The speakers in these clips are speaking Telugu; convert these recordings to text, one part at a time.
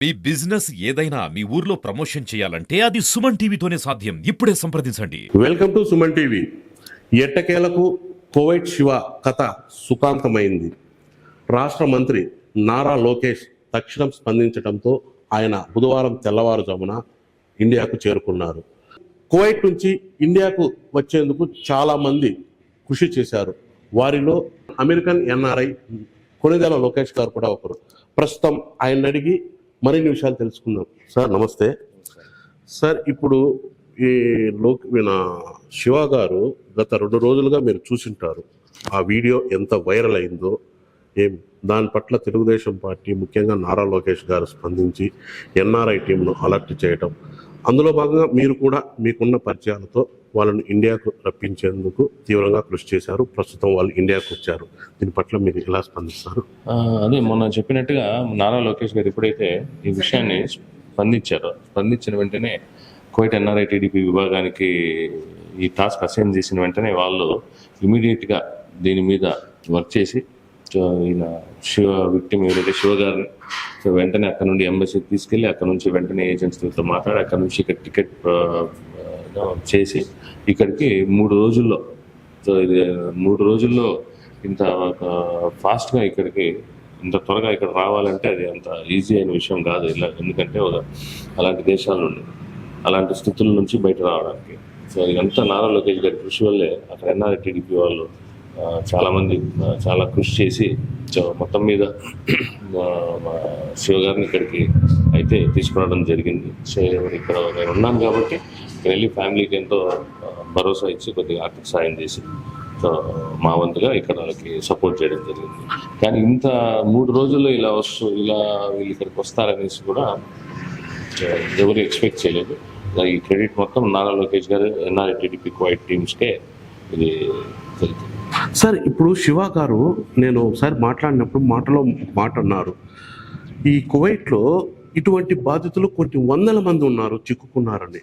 మీ బిజినెస్ ఏదైనా మీ ఊర్లో ప్రమోషన్ చేయాలంటే అది సుమన్ టీవీతోనే సాధ్యం. ఇప్పుడే సంప్రదించండి. Welcome to Suman TV. ఎట్టకేలకు కోవైట్ శివ కథ సుఖాంతమైంది. రాష్ట్ర మంత్రి నారా లోకేష్ తక్షణం స్పందించడంతో ఆయన బుధవారం తెల్లవారుజామున ఇండియాకు చేరుకున్నారు. కువైట్ నుంచి ఇండియాకు వచ్చేందుకు చాలామంది కృషి చేశారు. వారిలో అమెరికన్ ఎన్ఆర్ఐ కొణిదెల లోకేష్ గారు కూడా ఒకరు. ప్రస్తుతం ఆయన అడిగి మరిన్ని విషయాలు తెలుసుకుందాం. సార్ నమస్తే. సార్, ఇప్పుడు ఈ శివ గారు గత 2 రోజులుగా మీరు చూసింటారు. ఆ వీడియో ఎంత వైరల్ అయిందో, దాని పట్ల తెలుగుదేశం పార్టీ ముఖ్యంగా నారా లోకేష్ గారు స్పందించి ఎన్ఆర్ఐ టీంను అలర్ట్ చేయటం, అందులో భాగంగా మీరు కూడా మీకున్న పరిచయాలతో వాళ్ళను ఇండియాకు రప్పించేందుకు తీవ్రంగా కృషి చేశారు. ప్రస్తుతం వాళ్ళు ఇండియాకు వచ్చారు. దీని పట్ల మీరు ఎలా స్పందిస్తారు? అదే మొన్న చెప్పినట్టుగా నారా లోకేష్ గారు ఎప్పుడైతే ఈ విషయాన్ని స్పందించిన వెంటనే కువైట్ ఎన్ఆర్ఐ టీడీపీ విభాగానికి ఈ టాస్క్ అసైన్ చేసిన వెంటనే వాళ్ళు ఇమీడియట్గా దీని మీద వర్క్ చేసి ఈయన విక్టిమ్ ఎవరైతే శివ గారిని వెంటనే అక్కడ నుండి ఎంబసీకి తీసుకెళ్ళి అక్కడ నుంచి వెంటనే ఏజెన్సీలతో మాట్లాడి అక్కడ నుంచి ఇక్కడ టికెట్ చేసి ఇక్కడికి 3 రోజుల్లో, సో ఇది 3 రోజుల్లో ఇంత ఫాస్ట్గా ఇక్కడికి ఇంత త్వరగా ఇక్కడ రావాలంటే అది అంత ఈజీ అయిన విషయం కాదు. ఇలా ఎందుకంటే అలాంటి దేశాల నుండి అలాంటి స్థితుల నుంచి బయట రావడానికి సో ఇదంతా నారా లోకేష్ గారి కృషి వల్లే అక్కడ ఎన్ఆర్ఐ టీడీపీ వాళ్ళు చాలామంది చాలా కృషి చేసి మొత్తం మీద శివ గారిని ఇక్కడికి అయితే తీసుకురావడం జరిగింది. సో ఇక్కడ నేను ఉన్నాను కాబట్టి ఇక్కడ వెళ్ళి ఫ్యామిలీకి ఎంతో భరోసా ఇచ్చి కొద్దిగా ఆర్థిక సాయం చేసి సో మా వంతుగా ఇక్కడ వాళ్ళకి సపోర్ట్ చేయడం జరిగింది. కానీ ఇంత 3 రోజుల్లో ఇలా వీళ్ళు ఇక్కడికి వస్తారనేసి కూడా ఎవరు ఎక్స్పెక్ట్ చేయలేదు. ఈ క్రెడిట్ మొత్తం నారా లోకేష్ గారు ఎన్ఆర్ఐ టీడీపీ కువైట్ టీమ్స్కే ఇది జరుగుతుంది. సార్, ఇప్పుడు శివ గారు నేను ఒకసారి మాట్లాడినప్పుడు మాట అన్నారు, ఈ కువైట్లో ఇటువంటి బాధితులు కొన్ని వందల మంది ఉన్నారు, చిక్కుకున్నారని.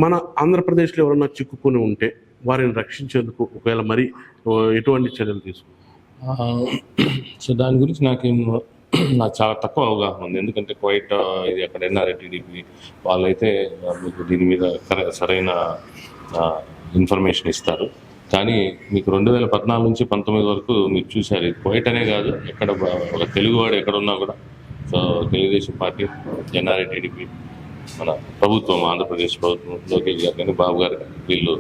మన ఆంధ్రప్రదేశ్లో ఎవరన్నా చిక్కుకుని ఉంటే వారిని రక్షించేందుకు ఒకవేళ మరి ఎటువంటి చర్యలు తీసుకుంటారు? సో దాని గురించి నాకు చాలా తక్కువ అవగాహన ఉంది. ఎందుకంటే కువైట్ ఇది అక్కడ ఎన్ఆర్ఐ టీడీపీ వాళ్ళైతే మీకు దీని మీద సరైన ఇన్ఫర్మేషన్ ఇస్తారు. కానీ మీకు 2014 నుంచి 19 వరకు మీరు చూశారు. ఇది కువైట్ అనే కాదు, ఎక్కడ ఒక తెలుగువాడు ఎక్కడున్నా కూడా so Telugu Desam party, NRI TDP, మన ప్రభుత్వం, ఆంధ్రప్రదేశ్ ప్రభుత్వం, లోకేష్ గారు కానీ బాబు గారు కానీ వీళ్ళు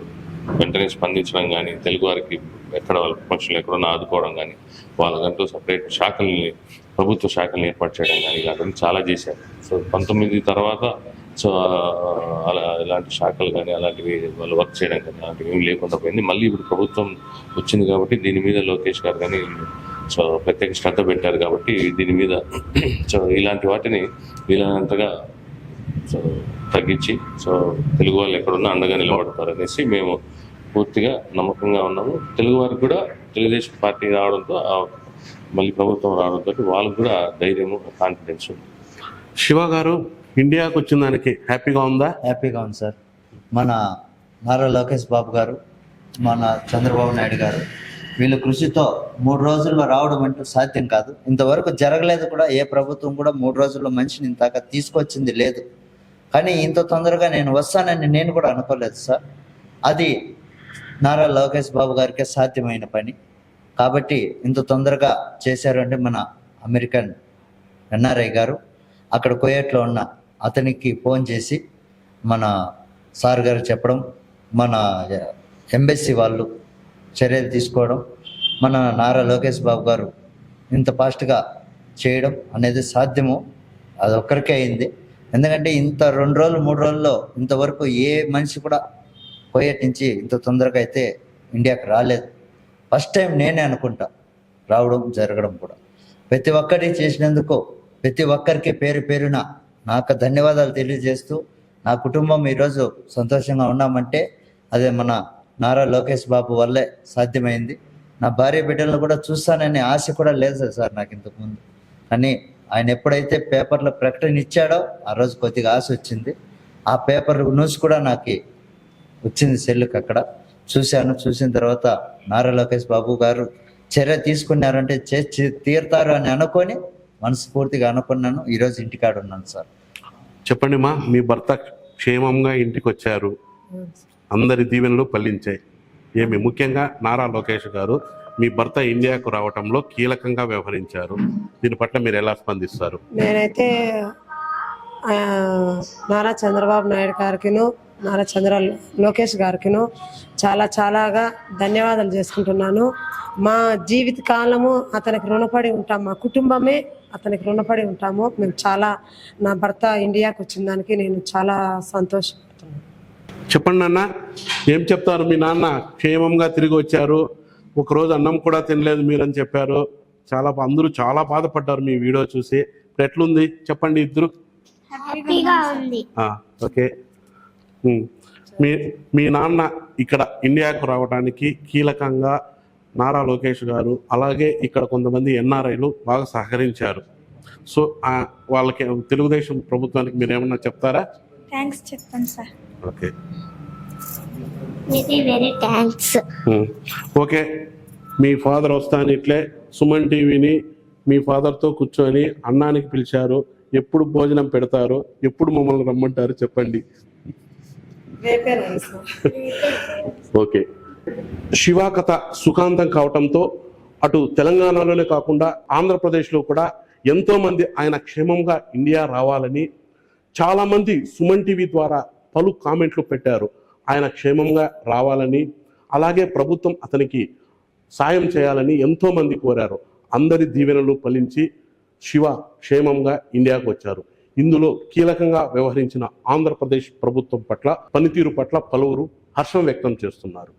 వెంటనే స్పందించడం కానీ, తెలుగు వారికి ఎక్కడ వాళ్ళ పక్షులు ఎక్కడున్నా ఆదుకోవడం కానీ, వాళ్ళకంటూ సపరేట్ ప్రభుత్వ శాఖల్ని ఏర్పాటు చేయడం కానీ ఇలాంటివి చాలా చేశారు. సో 19 తర్వాత సో అలా ఇలాంటి శాఖలు కానీ అలాంటివి వాళ్ళు వర్క్ చేయడం కానీ అలాంటివి ఏమి లేకుండా పోయింది. మళ్ళీ ఇప్పుడు ప్రభుత్వం వచ్చింది కాబట్టి దీని మీద లోకేష్ గారు కానీ సో ప్రత్యేక శ్రద్ధ పెట్టారు కాబట్టి దీని మీద సో ఇలాంటి వాటిని వీలైనంతగా సో తగ్గించి సో తెలుగు వాళ్ళు ఎక్కడున్నా అండగా నిలబడతారు అనేసి మేము పూర్తిగా నమ్మకంగా ఉన్నాము. తెలుగు వారికి కూడా తెలుగుదేశం పార్టీ రావడంతో మళ్ళీ ప్రభుత్వం రావడంతో వాళ్ళకు కూడా ధైర్యము, కాన్ఫిడెన్స్ ఉంది. శివ గారు ఇండియాకు వచ్చిన దానికి హ్యాపీగా ఉందా? హ్యాపీగా ఉంది సార్. మన నారా లోకేష్ బాబు గారు, మన చంద్రబాబు నాయుడు గారు వీళ్ళ కృషితో 3 రోజుల్లో రావడం అంటూ సాధ్యం కాదు. ఇంతవరకు జరగలేదు కూడా. ఏ ప్రభుత్వం కూడా 3 రోజుల్లో మనిషిని ఇంతగా తీసుకొచ్చింది లేదు. కానీ ఇంత తొందరగా నేను వస్తానని నేను కూడా అనుకోలేదు సార్. అది నారా లోకేష్ బాబు గారికే సాధ్యమైన పని కాబట్టి ఇంత తొందరగా చేశారు. అంటే మన అమెరికన్ ఎన్ఆర్ఐ గారు అక్కడ కువైట్లో ఉన్న అతనికి ఫోన్ చేసి మన సార్ గారు చెప్పడం, మన ఎంబసీ వాళ్ళు చర్యలు తీసుకోవడం, మన నారా లోకేష్ బాబు గారు ఇంత ఫాస్ట్గా చేయడం అనేది సాధ్యము అది ఒక్కరికే అయింది. ఎందుకంటే ఇంత 2 రోజులు 3 రోజుల్లో ఇంతవరకు ఏ మనిషి కూడా కువైట్ నుంచి ఇంత తొందరగా అయితే ఇండియాకి రాలేదు. ఫస్ట్ టైం నేనే అనుకుంటా రావడం జరగడం కూడా. ప్రతి ఒక్కరికి చేసినందుకు ప్రతి ఒక్కరికి పేరున నాకు ధన్యవాదాలు తెలియజేస్తూ, నా కుటుంబం ఈరోజు సంతోషంగా ఉన్నామంటే అదే మన నారా లోకేష్ బాబు వల్లే సాధ్యమైంది. నా భార్య బిడ్డలను కూడా చూస్తాననే ఆశ కూడా లేదు సార్ నాకు ఇంతకుముందు. కానీ ఆయన ఎప్పుడైతే పేపర్లో ప్రకటన ఇచ్చాడో ఆ రోజు కొద్దిగా ఆశ వచ్చింది. ఆ పేపర్ న్యూస్ కూడా నాకు వచ్చింది సెల్లుకి. అక్కడ చూసిన తర్వాత నారా లోకేష్ బాబు గారు చర్య తీసుకున్నారంటే చేసి తీరుతారు అని అనుకొని మనస్ఫూర్తిగా అనుకున్నాను. ఈరోజు ఇంటికాడ ఉన్నాను సార్. చెప్పండి మా, మీ భర్త క్షేమంగా ఇంటికి వచ్చారు, అందరి దీవెనలు ఫలించాయి. ఏమి ముఖ్యంగా నారా లోకేష్ గారు మీ భర్త ఇండియాకు రావటంలో కీలకంగా వ్యవహరించారు. దీని పట్ల మీరు ఎలా స్పందిస్తారు? నేనైతే నారా చంద్రబాబు నాయుడు గారికిను లోకేష్ గారికిను చాలాగా ధన్యవాదాలు చేసుకుంటున్నాను. మా జీవిత కాలము అతనికి రుణపడి ఉంటాం, మా కుటుంబమే అతనికి రుణపడి ఉంటాము. మేము నా భర్త ఇండియాకు వచ్చిన దానికి నేను చాలా సంతోషపడుతున్నాను. చెప్పండి నాన్న, ఏం చెప్తారు? మీ నాన్న క్షేమంగా తిరిగి వచ్చారు, ఒకరోజు అన్నం కూడా తినలేదు మీరని చెప్పారు. అందరూ చాలా బాధపడ్డారు మీ వీడియో చూసి. ఇప్పుడు ఎట్లుంది చెప్పండి ఇద్దరు? హ్యాపీగా ఉంది. ఓకే. మీ నాన్న ఇక్కడ ఇండియాకు రావడానికి కీలకంగా నారా లోకేష్ గారు, అలాగే ఇక్కడ కొంతమంది ఎన్ఆర్ఐలు బాగా సహకరించారు. సో వాళ్ళకి తెలుగుదేశం ప్రభుత్వానికి మీరు ఏమన్నా చెప్తారా? థ్యాంక్స్ చెప్తాను sir. Okay, very thanks. Okay. మీ ఫాదర్ వస్తాను ఇట్లే సుమన్ టీవీని మీ ఫాదర్తో కూర్చొని అన్నానికి పిలిచారు. ఎప్పుడు భోజనం పెడతారు, ఎప్పుడు మమ్మల్ని రమ్మంటారు చెప్పండి. ఓకే. శివ కథ సుఖాంతం కావటంతో అటు తెలంగాణలోనే కాకుండా ఆంధ్రప్రదేశ్లో కూడా ఎంతో మంది ఆయన క్షేమంగా ఇండియా రావాలని చాలా మంది సుమన్ టీవీ ద్వారా పలు కామెంట్లు పెట్టారు. ఆయన క్షేమంగా రావాలని, అలాగే ప్రభుత్వం అతనికి సాయం చేయాలని ఎంతో మంది కోరారు. అందరి దీవెనలు ఫలించి శివ క్షేమంగా ఇండియాకు వచ్చారు. ఇందులో కీలకంగా వ్యవహరించిన ఆంధ్రప్రదేశ్ ప్రభుత్వం పట్ల, పనితీరు పట్ల పలువురు హర్షం వ్యక్తం చేస్తున్నారు.